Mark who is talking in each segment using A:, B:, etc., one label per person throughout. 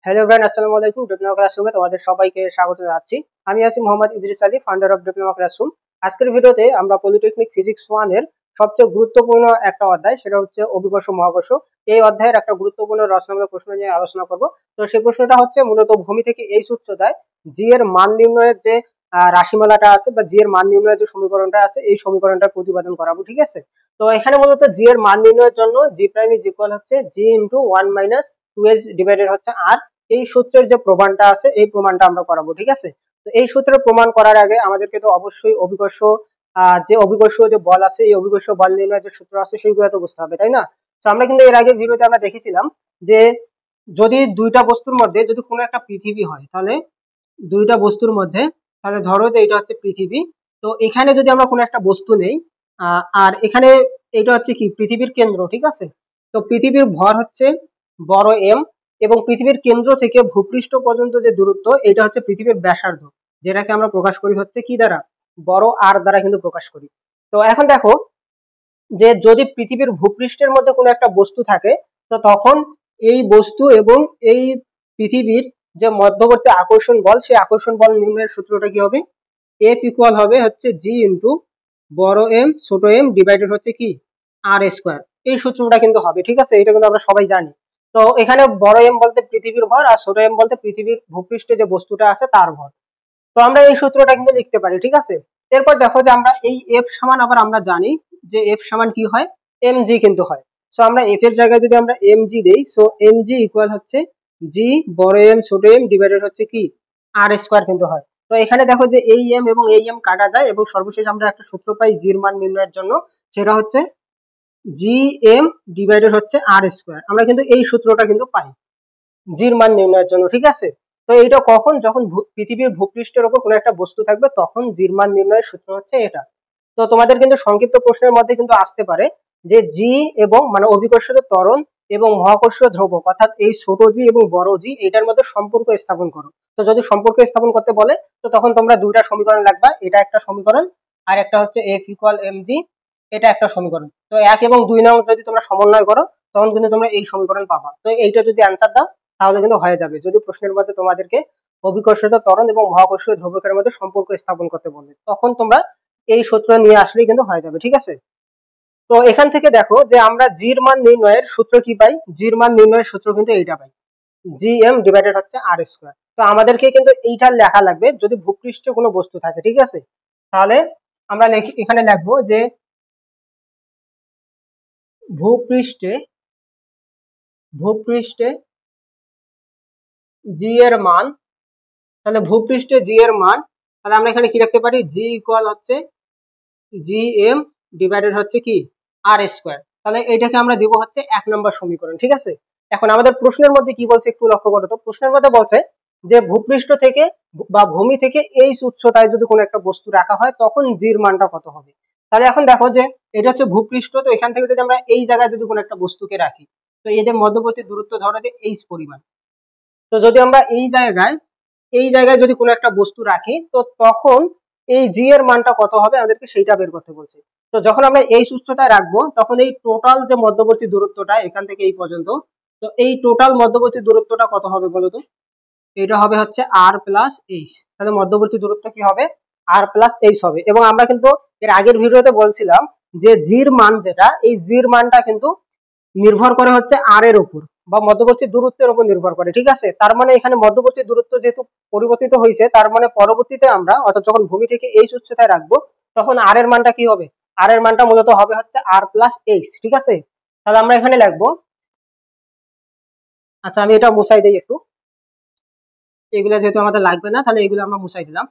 A: Hello everyone, আসসালামু আলাইকুম। Diploma ক্লাসরুমে তোমাদের সবাইকে স্বাগত জানাচ্ছি। আমি আছি Mohammad Idris Ali, founder of diploma classroom. আজকের ভিডিওতে আমরা পলিটেকনিক ফিজিক্স 1 এর সবচেয়ে গুরুত্বপূর্ণ একটা অধ্যায়, সেটা হচ্ছে অভিকর্ষ মহাকর্ষ। এই অধ্যায়ের একটা গুরুত্বপূর্ণ রচনামূলক প্রশ্ন নিয়ে আলোচনা করব। তো সেই প্রশ্নটা হচ্ছে মূলত ভূমি থেকে এইচ উচ্চতায় জি এর মান নির্ণয়ের যে রাশিমালাটা আছে বা জি এর মান নির্ণয়ের যে সমীকরণটা আছে, এই সমীকরণটা প্রতিপাদন করাবো। ঠিক আছে, তো এখানে মূলত জি এর মান নির্ণয়ের জন্য জি প্রাইম ইজ ইকুয়াল হচ্ছে জি ইন্টু 1 মাইনাস 2h ডিভাইডেড হচ্ছে আর। এই সূত্রের যে প্রমাণটা আছে, এই প্রমাণটা আমরা করাবো। ঠিক আছে, তো এই সূত্রের প্রমাণ করার আগে আমাদেরকে তো অবশ্যই অভিকর্ষ যে অভিকর্ষ যে বল আছে, এই অভিকর্ষ বল নির্ণয়ের যে সূত্র আছে সেইগুলো তো বুঝতে হবে, তাই না? তো আমরা কিন্তু এর আগে ভিডিওতে আমরা দেখেছিলাম যে যদি দুইটা বস্তুর মধ্যে যদি কোনো একটা পৃথিবী হয়, তাহলে দুইটা বস্তুর মধ্যে, তাহলে ধরো যে এটা হচ্ছে পৃথিবী। তো এখানে যদি আমরা কোনো একটা বস্তু নেই, আর এখানে এটা হচ্ছে কি পৃথিবীর কেন্দ্র। ঠিক আছে, তো পৃথিবীর ভর হচ্ছে বড় এম, এবং পৃথিবীর কেন্দ্র থেকে ভূপৃষ্ঠ পর্যন্ত যে দূরত্ব, এটা হচ্ছে পৃথিবীর ব্যাসার্ধ, যেটাকে আমরা প্রকাশ করি হচ্ছে কি দ্বারা, বড় আর দ্বারা কিন্তু প্রকাশ করি। তো এখন দেখো যে যদি পৃথিবীর ভূপৃষ্ঠের মধ্যে কোনো একটা বস্তু থাকে, তো তখন এই বস্তু এবং এই পৃথিবীর যে মধ্যবর্তী আকর্ষণ বল, সেই আকর্ষণ বল নির্ণয়ের সূত্রটা কি হবে, এফ ইকুয়াল হবে হচ্ছে জি ইন্টু বড় এম ছোট এম ডিভাইডেড হচ্ছে কি আর স্কোয়ার। এই সূত্রটা কিন্তু হবে। ঠিক আছে, এটা কিন্তু আমরা সবাই জানি। তো এখানে বড় এম বলতে পৃথিবীর ভর, আর ছোট এম বলতে পৃথিবীর ভূপৃষ্ঠে যে বস্তুটা আছে তার ভর। তো আমরা এই সূত্রটা কিন্তু লিখতে পারি। ঠিক আছে, এরপর দেখো যে আমরা এই এফ সমান, আবার আমরা জানি যে এফ সমান কি হয়, এম জি কিন্তু হয়। সো আমরা এফ এর জায়গায় যদি আমরা এম জি দেই, সো এম জি ইকুয়াল হচ্ছে জি বড় এম ছোট এম ডিভাইডেড হচ্ছে কি আর স্কোয়ার কিন্তু হয়। তো এখানে দেখো যে এই এম এবং এই এম কাটা যায়, এবং সর্বশেষ আমরা একটা সূত্র পাই জির মান নির্ণয়ের জন্য, সেটা হচ্ছে জি এম ডিভাইডেড হচ্ছে আর স্কোয়ার। আমরা কিন্তু এই সূত্রটা কিন্তু পাই জির মান নির্ণয়ের জন্য। ঠিক আছে, তো এইটা কখন, যখন পৃথিবীর ভূপৃষ্ঠের উপর কোনো একটা বস্তু থাকবে, তখন জির মান নির্ণয়ের সূত্র হচ্ছে এটা। তো তোমাদের কিন্তু সংক্ষিপ্ত প্রশ্নের মধ্যে কিন্তু আসতে পারে যে জি এবং মানে অভিকর্ষিত ত্বরণ এবং মহাকর্ষীয় ধ্রুবক, অর্থাৎ এই ছোট জি এবং বড় জি, এটার মধ্যে সম্পর্ক স্থাপন করো। তো যদি সম্পর্ক স্থাপন করতে বলে, তো তখন তোমরা দুইটা সমীকরণ লাগবা। এটা একটা সমীকরণ, আর একটা হচ্ছে এফ ইকুয়াল এম জি, এটা একটা সমীকরণ। তো 1 এবং 2 নং যদি তোমরা সমন্বয় করো, তখন কিন্তু তোমরা এই সমীকরণ পাবা। তো এইটা যদি অ্যান্সার দাও, তাহলে কিন্তু হয়ে যাবে। যদি প্রশ্নের মধ্যে তোমাদেরকে অভিকর্ষিত ত্বরণ এবং মহাকর্ষীয় ধ্রুবকের মধ্যে সম্পর্ক স্থাপন করতে বলে, তখন তোমরা এই সূত্র নিয়ে আসলেই কিন্তু হয়ে যাবে। ঠিক আছে, তো এখান থেকে দেখো যে আমরা জির মান নির্ণয়ের সূত্র কি পাই, জির মান নির্ণয়ের সূত্র কিন্তু এইটা পাই, জি এম ডিভাইডেড হচ্ছে আর স্কোয়ার। তো আমাদেরকে কিন্তু এইটা লেখা লাগবে যদি ভূপৃষ্ঠে কোনো বস্তু থাকে। ঠিক আছে, তাহলে আমরা এখানে লিখবো যে ভূপৃষ্ঠে ভূপৃষ্ঠে জি এর মান, তাহলে ভূপৃষ্ঠে জি এর মান, তাহলে আমরা এখানে কি রাখতে পারি, জি ইকুয়াল হচ্ছে জি এম ডিভাইডেড হচ্ছে কি আর স্কোয়ার। তাহলে এইটাকে আমরা দিব হচ্ছে 1 নম্বর সমীকরণ। ঠিক আছে, এখন আমাদের প্রশ্নের মধ্যে কি বলছে একটু লক্ষ্য করো। তো প্রশ্নের মধ্যে বলছে যে ভূপৃষ্ঠ থেকে বা ভূমি থেকে এই উচ্চতায় যদি কোনো একটা বস্তু রাখা হয়, তখন জির মানটা কত হবে। তাহলে এখন দেখো যে এটা হচ্ছে ভূপৃষ্ঠ, তো এখান থেকে যদি আমরা এই জায়গায় যদি কোনো একটা বস্তুকে রাখি, তো এদের মধ্যবর্তী দূরত্ব ধরো যে এইচ পরিমাণ। তো যদি আমরা এই জায়গায় যদি কোনো একটা বস্তু রাখি, তো তখন এই জি এর মানটা কত হবে, আমাদেরকে সেইটা বের করতে বলছে। তো যখন আমরা এই উচ্চতায় রাখবো, তখন এই টোটাল যে মধ্যবর্তী দূরত্বটা এখান থেকে এই পর্যন্ত, তো এই টোটাল মধ্যবর্তী দূরত্বটা কত হবে বলতো, এটা হবে হচ্ছে আর প্লাস এইচ। তাহলে মধ্যবর্তী দূরত্ব কি হবে, আর প্লাস এইচ হবে। এবং আমরা কিন্তু এর আগের ভিডিওতে বলছিলাম যে জির মান, যেটা এই জির মানটা কিন্তু নির্ভর করে হচ্ছে আর এর উপর বা মধ্যবর্তী দূরত্বের উপর নির্ভর করে। ঠিক আছে, তার মানে এখানে মধ্যবর্তী দূরত্ব যেহেতু পরিবর্তিত হয়েছে, তার মানে পরবর্তীতে আমরা, অর্থাৎ যখন ভূমি থেকে এইচ উচ্চতায় রাখবো, তখন আর এর মানটা কি হবে, আর এর মানটা মূলত হবে হচ্ছে আর প্লাস এইচ। ঠিক আছে, তাহলে আমরা এখানে লিখবো, আচ্ছা আমি এটা মুছাই দিই একটু, এগুলো যেহেতু আমাদের লাগবে না, তাহলে এগুলো আমরা মুছাই দিলাম।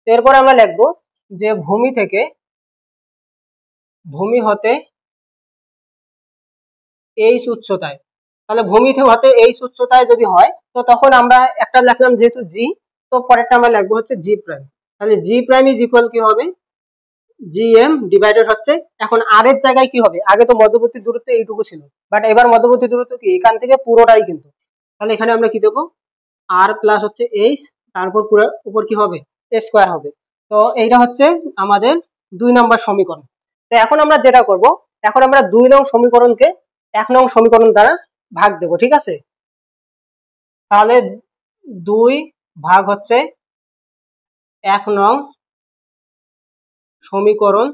A: এরপর আমরা লিখবো যে ভূমি হতে এইচ উচ্চতায়, তাহলে ভূমি হতে এইচ উচ্চতায় যদি হয়, তো তখন আমরা একটা লিখলাম যেহেতু জি, তো পরেরটা আমরা লিখবো হচ্ছে জি প্রাইম। তাহলে জি প্রাইম ইজ ইকুয়াল কি হবে, জি এম ডিভাইডেড হচ্ছে, এখন আর এর জায়গায় কি হবে, আগে তো মধ্যবর্তী দূরত্ব এইটুকু ছিল, বাট এবার মধ্যবর্তী দূরত্ব কি এখান থেকে পুরোটাই কিন্তু। তাহলে এখানে আমরা কি দেবো, আর প্লাস হচ্ছে এইচ, তারপর পুরো উপর কি হবে, স্কোয়ার হবে। তো এইটা হচ্ছে আমাদের 2 নম্বর সমীকরণ। তো এখন আমরা যেটা করব, এখন আমরা 2 নং সমীকরণকে 1 নং সমীকরণ দ্বারা ভাগ দেব। ঠিক আছে, তাহলে 2 ভাগ হচ্ছে 1 নং সমীকরণ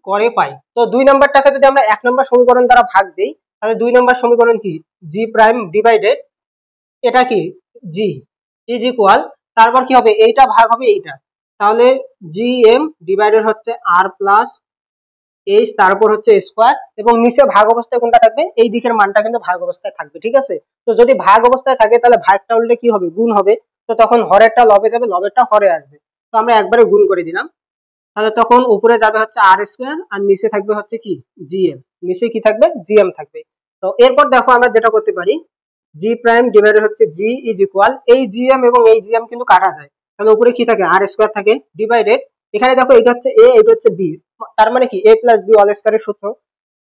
A: করে পাই। তো 2 নম্বরটাকে যদি আমরা 1 নম্বর সমীকরণ দ্বারা ভাগ দিই তাহলে 2 নম্বর সমীকরণ কি, জি প্রাইম ডিভাইডেড এটা কি জি ইজ ইকুয়াল, তারপর কি হবে এইটা ভাগ হবে এইটা, তাহলে জি এম ডিভাইডেড হচ্ছে আর প্লাস এইচ তারপর হচ্ছে স্কোয়ার, এবং নিচে ভাগ অবস্থায় কোনটা থাকবে, এই দিকের মানটা কিন্তু ভাগ অবস্থায় থাকবে। ঠিক আছে, তো যদি ভাগ অবস্থায় থাকে তাহলে ভাগটা উল্টে কি হবে, গুণ হবে। তো তখন হরেরটা লবে যাবে, লবেরটা হরে আসবে। তো আমরা একবারে গুণ করে দিলাম, তাহলে তখন উপরে যাবে হচ্ছে আর স্কোয়ার আর নিচে থাকবে হচ্ছে কি জিএম, নিচে কি থাকবে জিএম থাকবে। তো এরপর দেখো আমরা যেটা করতে পারি, জি প্রাইম ডিভাইডেড হচ্ছে জি ইজ ইকুয়াল, এই জিএম এবং এই জিএম কিন্তু কাটা যায়, তাহলে উপরে কি থাকে আর স্কোয়ার থাকে ডিভাইডেড, এখানে দেখো এটা হচ্ছে এ এটা হচ্ছে বি, তার মানে কি এ প্লাস বি অল স্কোয়ারের সূত্র,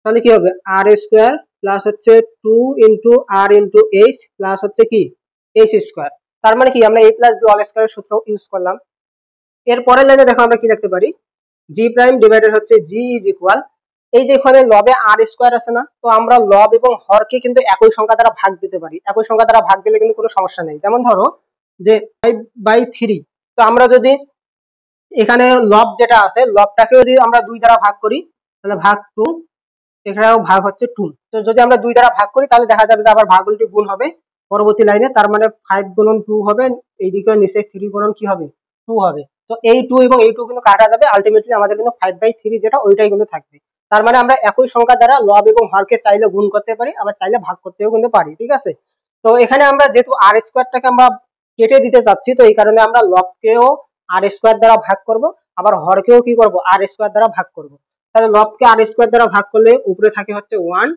A: তাহলে কি হবে আর স্কোয়ার প্লাস হচ্ছে 2 ইন্টু আর ইন্টু এইচ প্লাস হচ্ছে কি এইচ স্কোয়ার, তার মানে কি আমরা এ প্লাস বি অল স্কোয়ারের সূত্র ইউজ করলাম। এর পরের লাইনে দেখো আমরা কি লিখতে পারি, জি প্রাইম ডিভাইডেড হচ্ছে জি ইজ ইকুয়াল, এই যে এখানে লবে আর স্কোয়ার আছে না, তো আমরা লব এবং হরকে কিন্তু একই সংখ্যা দ্বারা ভাগ দিতে পারি, একই সংখ্যা দ্বারা ভাগ দিলে কিন্তু কোনো সমস্যা নেই। যেমন ধরো যে 5/3, তো আমরা যদি এখানে লব যেটা আছে লবটাকে যদি আমরা 2 দ্বারা ভাগ করি তাহলে ভাগ 2, এখানেও ভাগ হচ্ছে 2, তো যদি আমরা 2 দ্বারা ভাগ করি তাহলে দেখা যাবে যে আবার ভাগ উল্টে গুণ হবে পরবর্তী লাইনে, তার মানে 5 গুণন 2 হবে, এইদিকে নিচে 3 গুণন কি হবে 2 হবে। তো এই 2 এবং এই 2 কিন্তু কাটা যাবে, আলটিমেটলি আমাদের কিন্তু 5/3 যেটা ওইটাই কিন্তু থাকবে। তার মানে আমরা একই সংখ্যা দ্বারা লব এবং হরকে চাইলে গুণ করতে পারি, আবার চাইলে ভাগ করতেও কিন্তু পারি। ঠিক আছে, তো এখানে আমরা যেহেতু আর স্কোয়ারটাকে আমরা কেটে দিতে চাচ্ছি, তো এই কারণে আমরা লবকেও আর স্কোয়ার দ্বারা ভাগ করব, আবার হরকেও কি করব আর স্কোয়ার দ্বারা ভাগ করব। তাহলে লবকে আর স্কোয়ার দ্বারা ভাগ করলে উপরে থাকে হচ্ছে 1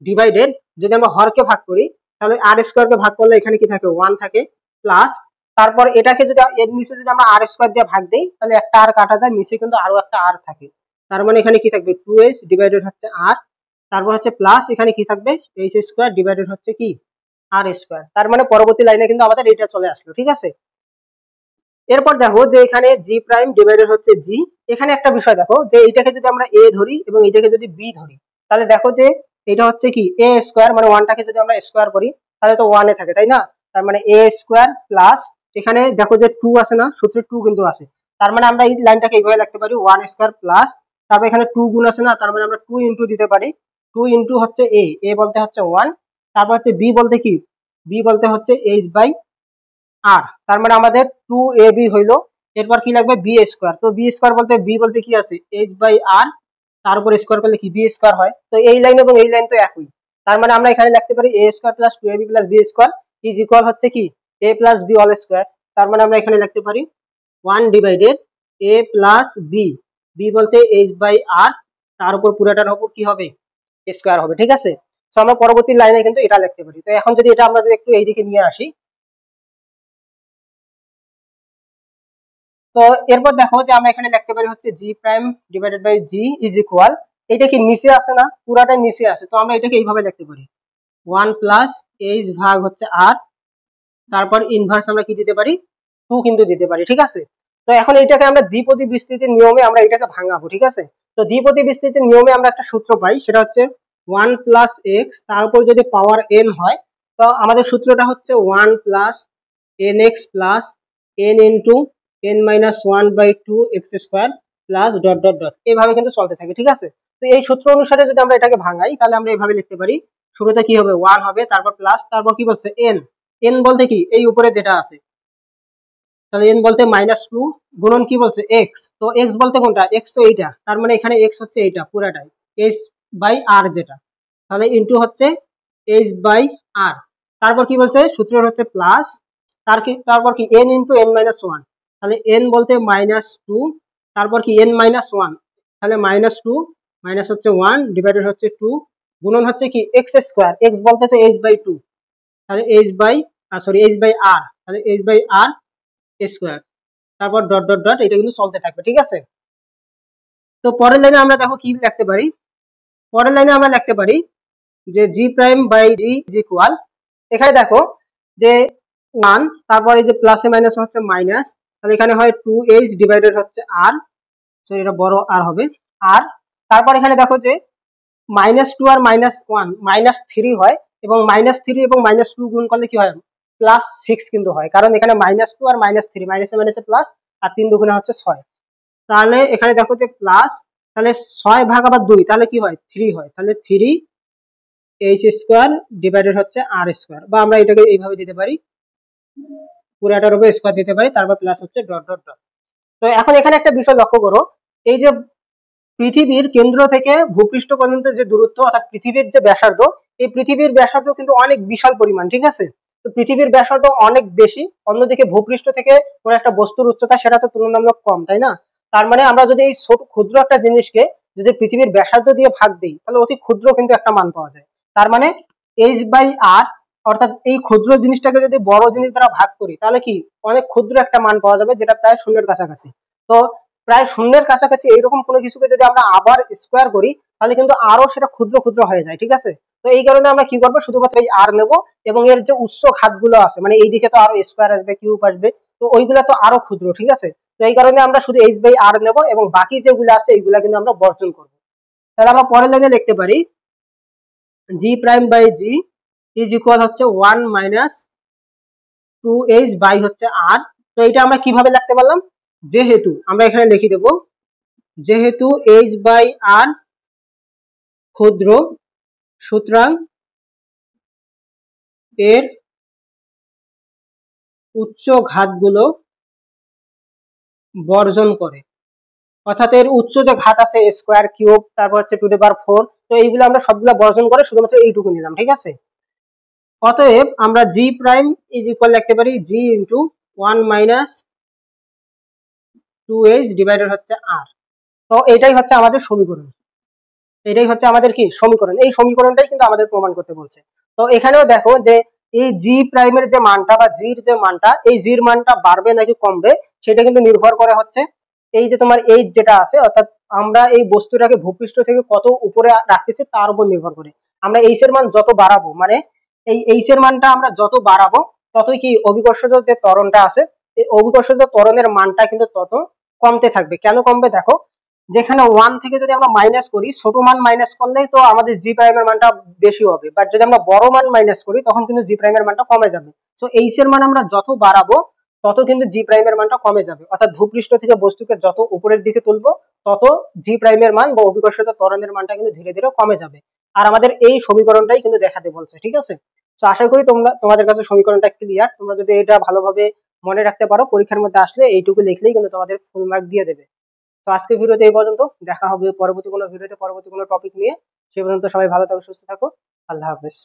A: ডিভাইডেড, যদি আমরা হরকে ভাগ করি তাহলে আর স্কোয়ারকে ভাগ করলে এখানে কি থাকে 1 থাকে, প্লাস তারপর এটাকে যদি এর নিচে যদি আমরা আর স্কোয়ার দিয়ে ভাগ দেই তাহলে একটা আর কাটা যায়, নিচে কিন্তু আরো একটা আর থাকে, তার মানে এখানে কি থাকবে 2h ডিভাইডেড হচ্ছে আর, তারপর হচ্ছে প্লাস এখানে কি থাকবে h স্কোয়ার ডিভাইডেড হচ্ছে কি আর স্কোয়ার, তার মানে পরবর্তী লাইনে কিন্তু আমাদের এটা চলে আসলো। ঠিক আছে, এরপর দেখো যে এখানে জি প্রাইম ডিভাইডেড হচ্ছে জি, এখানে একটা বিষয় দেখো যে এটাকে যদি আমরা এ ধরি এবং এটাকে যদি বি ধরি তাহলে দেখো যে এটা হচ্ছে কি এ স্কোয়ার, মানে ওয়ানটাকে যদি আমরা স্কোয়ার করি তাহলে তো ওয়ানে থাকে তাই না, তার মানে এ স্কোয়ার প্লাস এখানে দেখো যে 2 আছে না, সূত্রে 2 কিন্তু আছে, তার মানে আমরা এই লাইনটাকে এইভাবে লিখতে পারি 1 স্কোয়ার প্লাস, তারপর এখানে 2 গুণ আছে না, তার মানে আমরা 2 ইন্টু দিতে পারি, 2 ইন্টু হচ্ছে এ বলতে হচ্ছে 1, তারপর হচ্ছে বি বলতে কি বি বলতে হচ্ছে এইচ বাই আর, তার মানে আমাদের 2ab হইলো, এরপর কি লাগবে বি স্কোয়ার, তো বি স্কোয়ার বলতে বি বলতে কি আছে এইচ বাই আর, তার উপর স্কোয়ার করলে কি বি স্কোয়ার হয়, তো এই লাইন এবং এই লাইন তো একই, তার মানে আমরা এখানে লিখতে পারি A square plus 2ab plus B square is equal হচ্ছে কি A plus B whole square, তার মানে আমরা এখানে লিখতে পারি 1 divided A plus B, B বলতে এইচ বাই আর, তার উপর পুরোটার উপর কি হবে স্কোয়ার হবে। ঠিক আছে, তো আমরা পরবর্তী লাইনে কিন্তু এটা লিখতে পারি। তো এখন যদি এটা আমরা যদি একটু এইদিকে নিয়ে আসি, তো এরপর দেখো যে আমরা এখানে লিখতে পারি হচ্ছে G prime divided by G is equal, এটা কি নিচে আসে না, পুরাটাই নিচে আসে, তো আমরা এটাকে এইভাবে লিখতে পারি 1 প্লাস এইচ ভাগ হচ্ছে আর, তারপর ইনভার্স আমরা কি দিতে পারি 2 কিন্তু দিতে পারি। ঠিক আছে, তো এখন এটাকে আমরা দ্বিপদী বিস্তৃতির নিয়মে আমরা এটাকে ভাঙাবো। ঠিক আছে, তো দ্বিপদী বিস্তৃতির নিয়মে আমরা একটা সূত্র পাই, সেটা হচ্ছে 1 প্লাস এক্স তারপর যদি পাওয়ার n হয়, তো আমাদের সূত্রটা হচ্ছে 1 plus N x plus N into n minus 1/2 x square plus dot dot dot, এইভাবে কিন্তু চলতে থাকে। ঠিক আছে, তো এই সূত্র অনুসারে যদি আমরা এটাকে ভাঙাই তাহলে আমরা এইভাবে লিখতে পারি, শুরুতে কি হবে 1 হবে, তারপর প্লাস, তারপর কি বলছে n, n বলতে কি এই উপরে যেটা আছে, তাহলে n বলতে -2 গুণন কি বলছে x, তো x বলতে কোনটা x তো এইটা, তার মানে এখানে x হচ্ছে এইটা পুরাটাই h বাই r যেটা, তাহলে ইনটু হচ্ছে h বাই r, তারপর কি বলছে সূত্র হচ্ছে প্লাস, তারপর কি n ইনটু n-1, তাহলে n বলতে -2, তারপর কি n-1, তাহলে -2 মাইনাস হচ্ছে 1 ডিভাইডেড হচ্ছে 2 গুণন হচ্ছে কি x স্কয়ার, x বলতে তো h বাই 2, তাহলে h by h by r, তাহলে h বাই r স্কয়ার, তারপর ডট ডট ডট, এটা কিন্তু চলতে থাকবে। ঠিক আছে, তো পরের লাইনে আমরা দেখো কি লিখতে পারি, পরের লাইনে আমরা লিখতে পারি যে G prime by G is equal, এখানে দেখো যে 1, তারপর এই যে প্লাসে মাইনাস হচ্ছে মাইনাস, তাহলে এখানে হয় 2h ডিভাইডেড হচ্ছে r, সো এটা বড় আর হবে আর, তারপর এখানে দেখো যে -2 আর -1 -3 হয়, এবং -3 এবং -2 গুণ করলে কি হয়, +6 কিন্তু হয়, কারণ এখানে -2 আর -3, মাইনাসে মাইনাসে প্লাস, আর 3 দুগুণে হচ্ছে 6। তাহলে এখানে দেখো যে প্লাস, তাহলে 6 ভাগ আবার 2, তাহলে কি হয় 3 হয়, তাহলে 3h² ডিভাইডেড হচ্ছে r², বা আমরা এটাকে এইভাবে দিতে পারি, পুরাটার উপর স্কয়ার দিতে পারি, তারপর প্লাস হচ্ছে ডট ডট ডট। তো এখন এখানে একটা বিষয় লক্ষ্য করো, এই যে পৃথিবীর কেন্দ্র থেকে ভূপৃষ্ঠ পর্যন্ত যে দূরত্ব, অর্থাৎ পৃথিবীর যে ব্যাসার্ধ, এই পৃথিবীর ব্যাসার্ধ কিন্তু অনেক বিশাল পরিমাণ, ঠিক আছে। তো পৃথিবীর ব্যাসার্ধ অনেক বেশি, অন্যদিকে ভূপৃষ্ঠ থেকে কোনো একটা বস্তুর উচ্চতা সেটা তো তুলনামূলক কম, তাই না? তার মানে আমরা যদি এই ছোট ক্ষুদ্র একটা জিনিসকে যদি পৃথিবীর ব্যাসার্ধ দিয়ে ভাগ দিই, তাহলে অতি ক্ষুদ্র কিন্তু একটা মান পাওয়া যায়। তার মানে h/r, অর্থাৎ এই ক্ষুদ্র জিনিসটাকে যদি বড় জিনিস দ্বারা ভাগ করি, তাহলে কি অনেক ক্ষুদ্র একটা মান পাওয়া যাবে, যেটা প্রায় শূন্যের কাছাকাছি। তো প্রায় শূন্যের কাছাকাছি এইরকম কোনো কিছুকে যদি আমরা আবার স্কোয়ার করি, তাহলে কিন্তু আরো সেটা ক্ষুদ্র ক্ষুদ্র হয়ে যায়, ঠিক আছে। তো এই কারণে আমরা কি করবো, শুধুমাত্র এই আর নেব, এবং এর যে উৎস ঘাতগুলো আছে, মানে এইদিকে তো আরো স্কোয়ার আসবে, কিউব আসবে, তো ওইগুলা তো আরো ক্ষুদ্র, ঠিক আছে। তো এই কারণে আমরা শুধু h/r নেব, এবং বাকি যেগুলো আছে এইগুলা কিন্তু আমরা বর্জন করবো। তাহলে আমরা পরের লাইনে লিখতে পারি g'/g ইজ ইকুয়াল হচ্ছে 1 - 2h বাই হচ্ছে r। তো এটা আমরা কিভাবে লিখতে পারলাম, যেহেতু আমরা এখানে লিখে দেব, যেহেতু h/r ক্ষুদ্র, সুতরাং এর উচ্চ ঘাতগুলো বর্জন করে, অর্থাৎ এর উচ্চ যে ঘাত আছে স্কোয়ার, কিউব, তারপর হচ্ছে 2^4, তো এইগুলো আমরা সবগুলো বর্জন করে শুধুমাত্র এইটুকু নিলাম, ঠিক আছে। অতএব আমরা g প্রাইম ইজ ইকুয়াল লিখতে পারি g ইন্টু 1 - 2h ডিভাইডেড হচ্ছে r। তো এটাই হচ্ছে আমাদের সমীকরণ, এটাই হচ্ছে আমাদের কি সমীকরণ, এই সমীকরণটাই কিন্তু আমাদের প্রমাণ করতে বলছে। তো এখানেও দেখো যে এই জি প্রাইমের যে মানটা বা জির যে মানটা, এই জির মানটা বাড়বে নাকি কমবে, সেটা কিন্তু নির্ভর করে হচ্ছে এই যে তোমার এইচ যেটা আছে, অর্থাৎ আমরা এই বস্তুটাকে ভূপৃষ্ঠ থেকে কত উপরে রাখতেছি তার উপর নির্ভর করে। আমরা এইচ এর মান যত বাড়াবো, মানে এই এইচ এর মানটা আমরা যত বাড়াবো, ততই কি অভিকর্ষজ যে ত্বরণটা আছে, এই অভিকর্ষজ ত্বরণের মানটা কিন্তু তত কমতে থাকবে। কেন কমবে, দেখো, যেখানে 1 থেকে যদি আমরা মাইনাস করি, ছোট মান মাইনাস করলেই তো আমাদের জি প্রাইমের মানটা বেশি হবে, বাট যদি আমরা বড় মান মাইনাস করি, তখন কিন্তু জি প্রাইমের মানটা কমে যাবে। সো এইচ এর মান আমরা যত বাড়াবো, তত কিন্তু জি প্রাইমের মানটা কমে যাবে, অর্থাৎ ভূপৃষ্ঠ থেকে বস্তুকে যত উপরের দিকে তুলবো, তত জি প্রাইমের মান বা অভিকর্ষিত ত্বরণের মানটা কিন্তু ধীরে ধীরে কমে যাবে। আর আমাদের এই সমীকরণটাই কিন্তু দেখাতে বলছে, ঠিক আছে। তো আশা করি তোমাদের কাছে সমীকরণটা ক্লিয়ার। তোমরা যদি এটা ভালোভাবে মনে রাখতে পারো, পরীক্ষার মধ্যে আসলে এইটুকু লিখলেই কিন্তু তোমাদের ফুল মার্ক দিয়ে দেবে। তো আজকের ভিডিওতে এই পর্যন্ত, দেখা হবে পরবর্তী কোনো ভিডিওতে পরবর্তী কোনো টপিক নিয়ে। সে পর্যন্ত সবাই ভালো থাকো, সুস্থ থাকো, আল্লাহ হাফেজ।